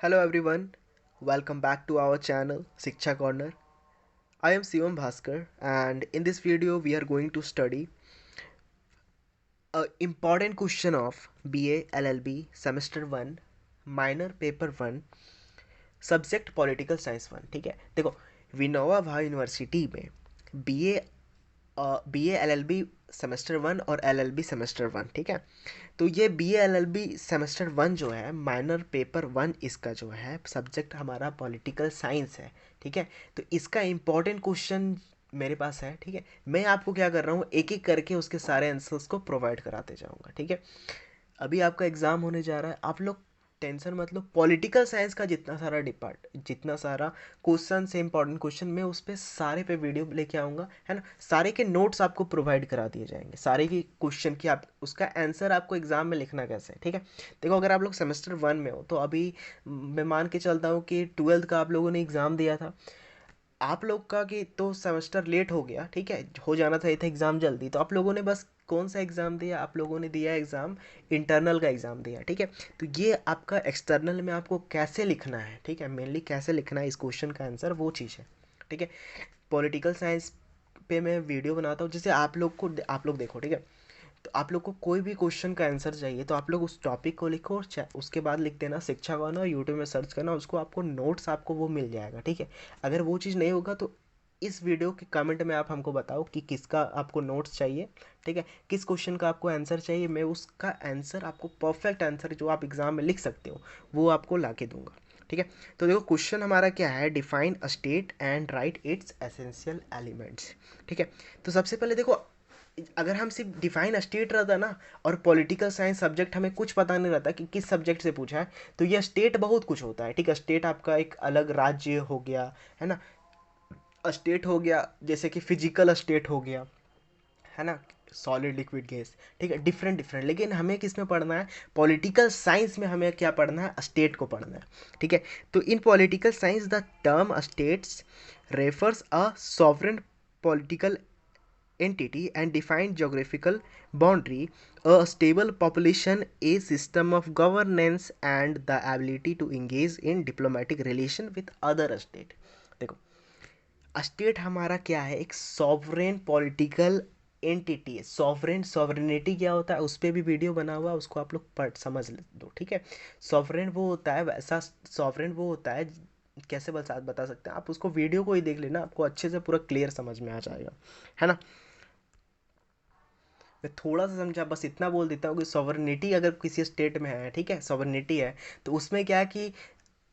Hello everyone, welcome back to our channel Shiksha Corner. I am Shivam Bhaskar and in this video we are going to study a important question of BA LLB semester 1 minor paper 1 subject political science 1। ठीक है, देखो Vinoba Bhave university में BA BA LLB semester 1 और LLB semester 1। ठीक है, तो ये BA LLB semester 1 जो है माइनर पेपर 1, इसका जो है सब्जेक्ट हमारा पॉलिटिकल साइंस है। ठीक है, तो इसका इम्पोर्टेंट क्वेश्चन मेरे पास है। ठीक है, मैं आपको क्या कर रहा हूँ, एक एक करके उसके सारे आंसर्स को प्रोवाइड कराते जाऊँगा। ठीक है, अभी आपका एग्ज़ाम होने जा रहा है, आप लोग टेंशन मतलब पॉलिटिकल साइंस का जितना सारा क्वेश्चन से इंपॉर्टेंट क्वेश्चन मैं उस पर सारे पे वीडियो लेके आऊँगा, है ना। सारे के नोट्स आपको प्रोवाइड करा दिए जाएंगे, सारे की क्वेश्चन की आप उसका आंसर आपको एग्जाम में लिखना कैसे है। ठीक है, देखो अगर आप लोग सेमेस्टर 1 में हो तो अभी मैं मान के चलता हूँ कि 12th का आप लोगों ने एग्ज़ाम दिया था। आप लोग का कि तो सेमेस्टर लेट हो गया, ठीक है, हो जाना चाहिए था एग्ज़ाम जल्दी, तो आप लोगों ने बस कौन सा एग्ज़ाम दिया, आप लोगों ने दिया एग्ज़ाम इंटरनल का एग्ज़ाम दिया। ठीक है, तो ये आपका एक्सटर्नल में आपको कैसे लिखना है, ठीक है, मेनली कैसे लिखना है इस क्वेश्चन का आंसर, वो चीज़ है। ठीक है, पॉलिटिकल साइंस पे मैं वीडियो बनाता हूँ जैसे आप लोग देखो। ठीक है, तो आप लोग को कोई भी क्वेश्चन का आंसर चाहिए तो आप लोग उस टॉपिक को लिखो और उसके बाद लिख देना शिक्षा करना, यूट्यूब में सर्च करना, उसको आपको नोट्स आपको वो मिल जाएगा। ठीक है, अगर वो चीज़ नहीं होगा तो इस वीडियो के कमेंट में आप हमको बताओ कि किसका आपको नोट्स चाहिए। ठीक है, किस क्वेश्चन का आपको आंसर चाहिए, मैं उसका आंसर आपको परफेक्ट आंसर जो आप एग्जाम में लिख सकते हो वो आपको ला के दूंगा। ठीक है, तो देखो क्वेश्चन हमारा क्या है, define a state and right it's essential elements. ठीक है, तो सबसे पहले देखो अगर हम सिर्फ डिफाइन स्टेट रहता ना और पॉलिटिकल साइंस सब्जेक्ट हमें कुछ पता नहीं रहता कि किस सब्जेक्ट से पूछा है, तो ये स्टेट बहुत कुछ होता है। ठीक है, स्टेट आपका एक अलग राज्य हो गया, है ना। स्टेट हो गया जैसे कि फिजिकल स्टेट हो गया, है ना, सॉलिड लिक्विड गैस। ठीक है, डिफरेंट डिफरेंट, लेकिन हमें किस में पढ़ना है, पॉलिटिकल साइंस में हमें क्या पढ़ना है, स्टेट को पढ़ना है। ठीक है, तो इन political science the term states refers a sovereign political entity and defined geographical boundary, a stable population, a system of governance and the ability to engage in diplomatic relation with other state। देखो state हमारा क्या है, एक sovereign political entity है। Sovereignty क्या होता है उस पर भी वीडियो बना हुआ है, उसको आप लोग पढ़ समझ दो। ठीक है, सॉवरेन वो होता है वैसा, सॉवरेन वो होता है, कैसे बता सकते हैं आप, उसको वीडियो को ही देख लेना, आपको अच्छे से पूरा क्लियर समझ में आ जाएगा, है ना। मैं थोड़ा सा समझा, बस इतना बोल देता हूँ कि सॉवरेनिटी अगर किसी स्टेट में है, ठीक है, सॉवरेनिटी है, तो उसमें क्या है कि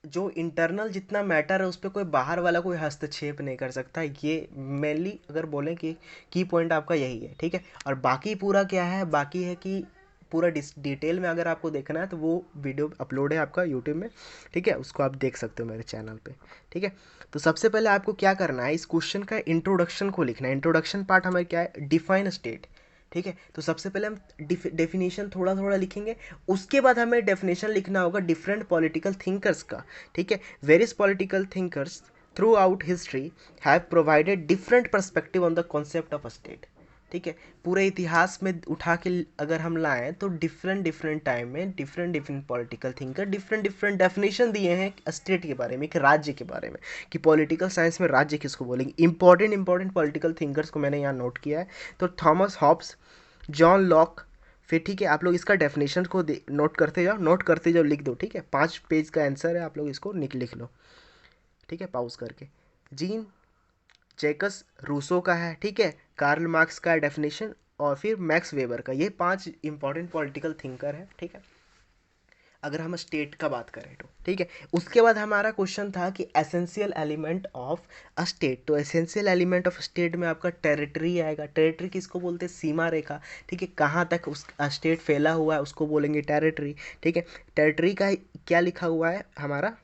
जो इंटरनल जितना मैटर है उस पर कोई बाहर वाला कोई हस्तक्षेप नहीं कर सकता। ये मेनली अगर बोलें कि की पॉइंट आपका यही है। ठीक है, और बाकी पूरा क्या है, बाकी है कि पूरा डिटेल में अगर आपको देखना है तो वो वीडियो अपलोड है आपका यूट्यूब में। ठीक है, उसको आप देख सकते हो मेरे चैनल पे। ठीक है, तो सबसे पहले आपको क्या करना है, इस क्वेश्चन का इंट्रोडक्शन को लिखना है। इंट्रोडक्शन पार्ट हमें क्या है, डिफाइन स्टेट। ठीक है, तो सबसे पहले हम डेफिनेशन थोड़ा थोड़ा लिखेंगे, उसके बाद हमें डेफिनेशन लिखना होगा डिफरेंट पॉलिटिकल थिंकर्स का। ठीक है, various political thinkers through out history have provided different perspective on the concept of state. ठीक है, पूरे इतिहास में उठा के अगर हम लाएं तो डिफरेंट डिफरेंट टाइम में different different political thinker different different definition दिए हैं स्टेट के बारे में, कि राज्य के बारे में, कि पॉलिटिकल साइंस में राज्य किसको बोलेंगे। इंपॉर्टेंट पॉलिटिकल थिंकर्स को मैंने यहाँ नोट किया है, तो थॉमस हॉब्स, जॉन लॉक, फिर ठीक है, आप लोग इसका डेफिनेशन को नोट करते जाओ, लिख दो। ठीक है, 5 पेज का आंसर है, आप लोग इसको लिख लो। ठीक है, पाउज करके। जीन जैकस रूसो का है, ठीक है, कार्ल मार्क्स का डेफिनेशन, और फिर मैक्स वेबर का। ये 5 इंपॉर्टेंट पॉलिटिकल थिंकर है। ठीक है, अगर हम स्टेट का बात करें तो ठीक है, उसके बाद हमारा क्वेश्चन था कि essential element of a state. तो एसेंशियल एलिमेंट ऑफ स्टेट में आपका टेरिटरी आएगा। टेरिटरी किसको बोलते हैं, सीमा रेखा। ठीक है, कहाँ तक उस स्टेट फैला हुआ है उसको बोलेंगे टेरिटरी। ठीक है, टेरिटरी का क्या लिखा हुआ है हमारा,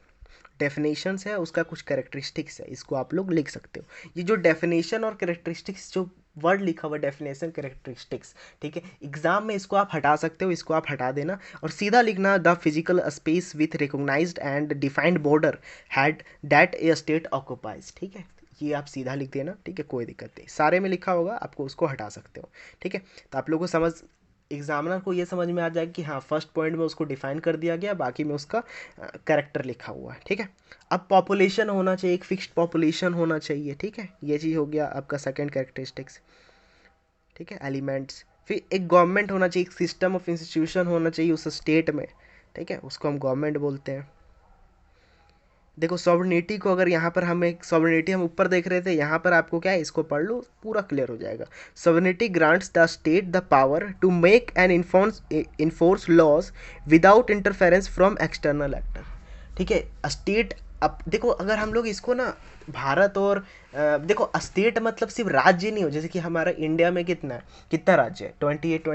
डेफिनेशंस है, उसका कुछ कैरेक्टरिस्टिक्स है, इसको आप लोग लिख सकते हो। ये जो डेफिनेशन और कैरेक्टरिस्टिक्स जो वर्ड लिखा हुआ डेफिनेशन कैरेक्टरिस्टिक्स, ठीक है, एग्जाम में इसको आप हटा सकते हो, इसको आप हटा देना और सीधा लिखना the physical space with recognised and defined border had that a state occupies. ठीक है, ये आप सीधा लिख देना। ठीक है, कोई दिक्कत नहीं, सारे में लिखा होगा, आपको उसको हटा सकते हो। ठीक है, तो आप लोगों को समझ एग्जामिनर को ये समझ में आ जाएगा कि हाँ फर्स्ट पॉइंट में उसको डिफाइन कर दिया गया, बाकी में उसका कैरेक्टर लिखा हुआ है। ठीक है, अब पॉपुलेशन होना चाहिए, एक फिक्स्ड पॉपुलेशन होना चाहिए। ठीक है, ये चीज़ हो गया आपका सेकंड कैरेक्टरिस्टिक्स। ठीक है, एलिमेंट्स। फिर एक गवर्नमेंट होना चाहिए, एक सिस्टम ऑफ इंस्टीट्यूशन होना चाहिए उस स्टेट में। ठीक है, उसको हम गवर्नमेंट बोलते हैं। देखो सॉवरेनिटी को, अगर यहाँ पर हम एक सॉवरेनिटी हम ऊपर देख रहे थे, यहाँ पर आपको क्या है, इसको पढ़ लो पूरा क्लियर हो जाएगा। Sovereignty grants the state the power to make and enforce laws without interference from external actor. ठीक है, स्टेट, अब देखो अगर हम लोग इसको ना भारत और देखो स्टेट मतलब सिर्फ राज्य नहीं हो, जैसे कि हमारा इंडिया में कितना राज्य है, 28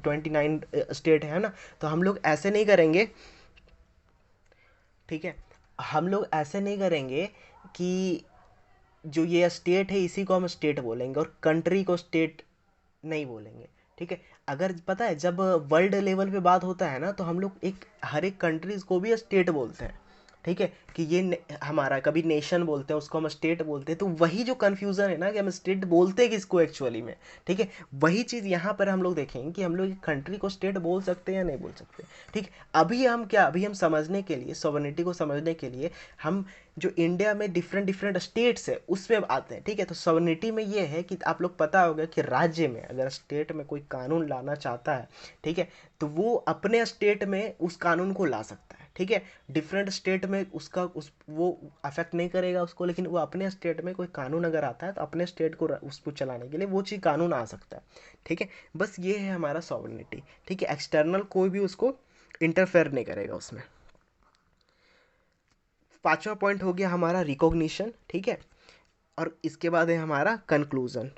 29 स्टेट है ना। तो हम लोग ऐसे नहीं करेंगे। ठीक है, हम लोग ऐसे नहीं करेंगे कि जो ये स्टेट है इसी को हम स्टेट बोलेंगे और कंट्री को स्टेट नहीं बोलेंगे। ठीक है, अगर पता है जब वर्ल्ड लेवल पे बात होता है ना, तो हम लोग एक हर एक कंट्रीज को भी स्टेट बोलते हैं। ठीक है, कि हमारा कभी नेशन बोलते हैं, उसको हम स्टेट बोलते हैं। तो वही जो कन्फ्यूज़न है ना कि हम स्टेट बोलते हैं किसको एक्चुअली में। ठीक है, वही चीज़ यहाँ पर हम लोग देखेंगे कि हम लोग एक कंट्री को स्टेट बोल सकते हैं या नहीं बोल सकते। ठीक, अभी हम समझने के लिए, सॉवरेनिटी को समझने के लिए हम जो इंडिया में डिफरेंट डिफरेंट स्टेट्स है उस पर आते हैं। ठीक है, तो सॉवरेनिटी में ये है कि आप लोग पता होगा कि राज्य में अगर स्टेट में कोई कानून लाना चाहता है, ठीक है, तो वो अपने स्टेट में उस कानून को ला सकता है। ठीक है, डिफरेंट स्टेट में उसका वो अफेक्ट नहीं करेगा उसको, लेकिन वो अपने स्टेट में कोई कानून अगर आता है तो अपने स्टेट को उसको चलाने के लिए वो चीज़ कानून आ सकता है। ठीक है, बस ये है हमारा सॉवरेनिटी। ठीक है, एक्सटर्नल कोई भी उसको इंटरफेयर नहीं करेगा उसमें। पांचवा पॉइंट हो गया हमारा रिकॉग्निशन। ठीक है, और इसके बाद है हमारा कंक्लूजन।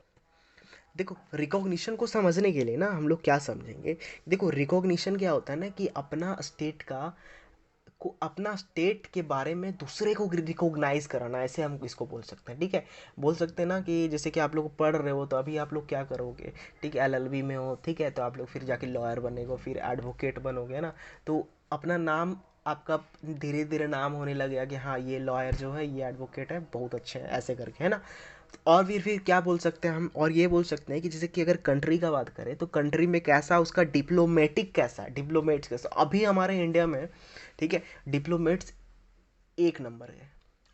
देखो रिकॉग्निशन को समझने के लिए ना हम लोग क्या समझेंगे, देखो रिकॉग्निशन क्या होता है ना कि अपना स्टेट के बारे में दूसरे को रिकॉग्नाइज कराना, ऐसे हम इसको बोल सकते हैं। ठीक है, बोल सकते हैं ना कि जैसे कि आप लोग पढ़ रहे हो तो अभी आप लोग क्या करोगे, ठीक है, एलएलबी में हो, ठीक है, तो आप लोग फिर जाके लॉयर बनेगो, फिर एडवोकेट बनोगे ना, तो अपना नाम आपका धीरे धीरे नाम होने लगेगा कि हाँ ये लॉयर जो है, ये एडवोकेट है, बहुत अच्छे हैं, ऐसे करके, है ना। और फिर क्या बोल सकते हैं हम, और ये बोल सकते हैं कि जैसे कि अगर कंट्री का बात करें तो कंट्री में कैसा उसका डिप्लोमेटिक कैसा है, डिप्लोमेट्स कैसा, अभी हमारे इंडिया में, ठीक है, डिप्लोमेट्स एक नंबर है।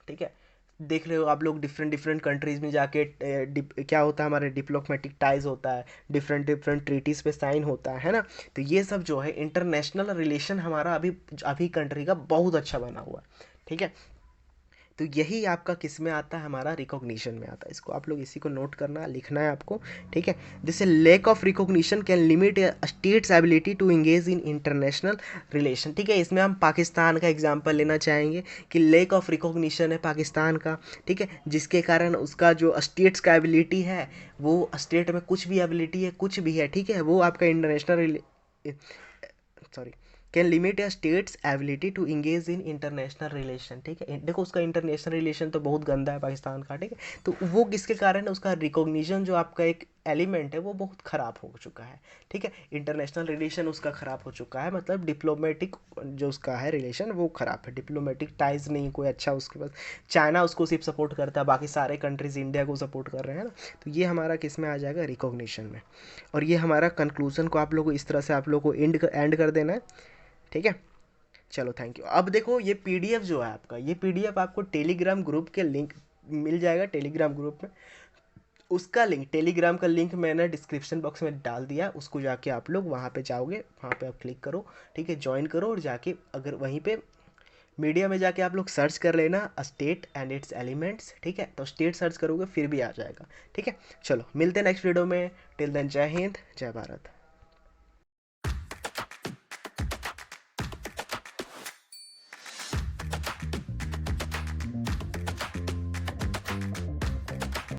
ठीक है, देख रहे हो आप लोग डिफरेंट डिफरेंट कंट्रीज में जाके क्या होता है, हमारे डिप्लोमेटिक टाइज होता है, डिफरेंट डिफरेंट ट्रीटीज पे साइन होता है ना। तो ये सब जो है इंटरनेशनल रिलेशन हमारा अभी अभी कंट्री का बहुत अच्छा बना हुआ है। ठीक है, तो यही आपका किस में आता है, हमारा रिकॉग्निशन में आता है। इसको आप लोग इसी को नोट करना, लिखना है आपको। ठीक है, जैसे lack of recognition can limit state's ability to engage in international relation. ठीक है, इसमें हम पाकिस्तान का एग्जांपल लेना चाहेंगे कि लैक ऑफ रिकॉग्निशन है पाकिस्तान का। ठीक है, जिसके कारण उसका जो स्टेट्स का एबिलिटी है, वो स्टेट में कुछ भी एबिलिटी है, कुछ भी है, ठीक है, वो आपका international, sorry, can limit a state's ability to engage in international relation. ठीक है, देखो उसका इंटरनेशनल रिलेशन तो बहुत गंदा है पाकिस्तान का। ठीक है, तो वो किसके कारण है, उसका रिकॉग्निशन जो आपका एक एलिमेंट है वो बहुत ख़राब हो चुका है। ठीक है, इंटरनेशनल रिलेशन उसका ख़राब हो चुका है, मतलब डिप्लोमेटिक जो उसका है रिलेशन वो ख़राब है, डिप्लोमेटिक टाइज नहीं कोई अच्छा उसके पास। चाइना उसको सिर्फ सपोर्ट करता है, बाकी सारे कंट्रीज इंडिया को सपोर्ट कर रहे हैं ना। तो ये हमारा किस में आ जाएगा, रिकॉग्निशन में। और ये हमारा कंक्लूजन को आप लोग को इस तरह से आप लोग को एंड कर देना है। ठीक है, चलो थैंक यू। अब देखो ये पीडीएफ जो है आपका, ये पीडीएफ आपको टेलीग्राम ग्रुप के लिंक मिल जाएगा, टेलीग्राम ग्रुप में। उसका लिंक, टेलीग्राम का लिंक मैंने डिस्क्रिप्शन बॉक्स में डाल दिया, उसको जाके आप लोग वहाँ पे जाओगे, वहाँ पे आप क्लिक करो, ठीक है, ज्वाइन करो, और जाके अगर वहीं पे मीडिया में जाके आप लोग सर्च कर लेना स्टेट एंड इट्स एलिमेंट्स। ठीक है, तो स्टेट सर्च करोगे फिर भी आ जाएगा। ठीक है, चलो मिलते हैं नेक्स्ट वीडियो में। टिल देन जय हिंद, जय भारत।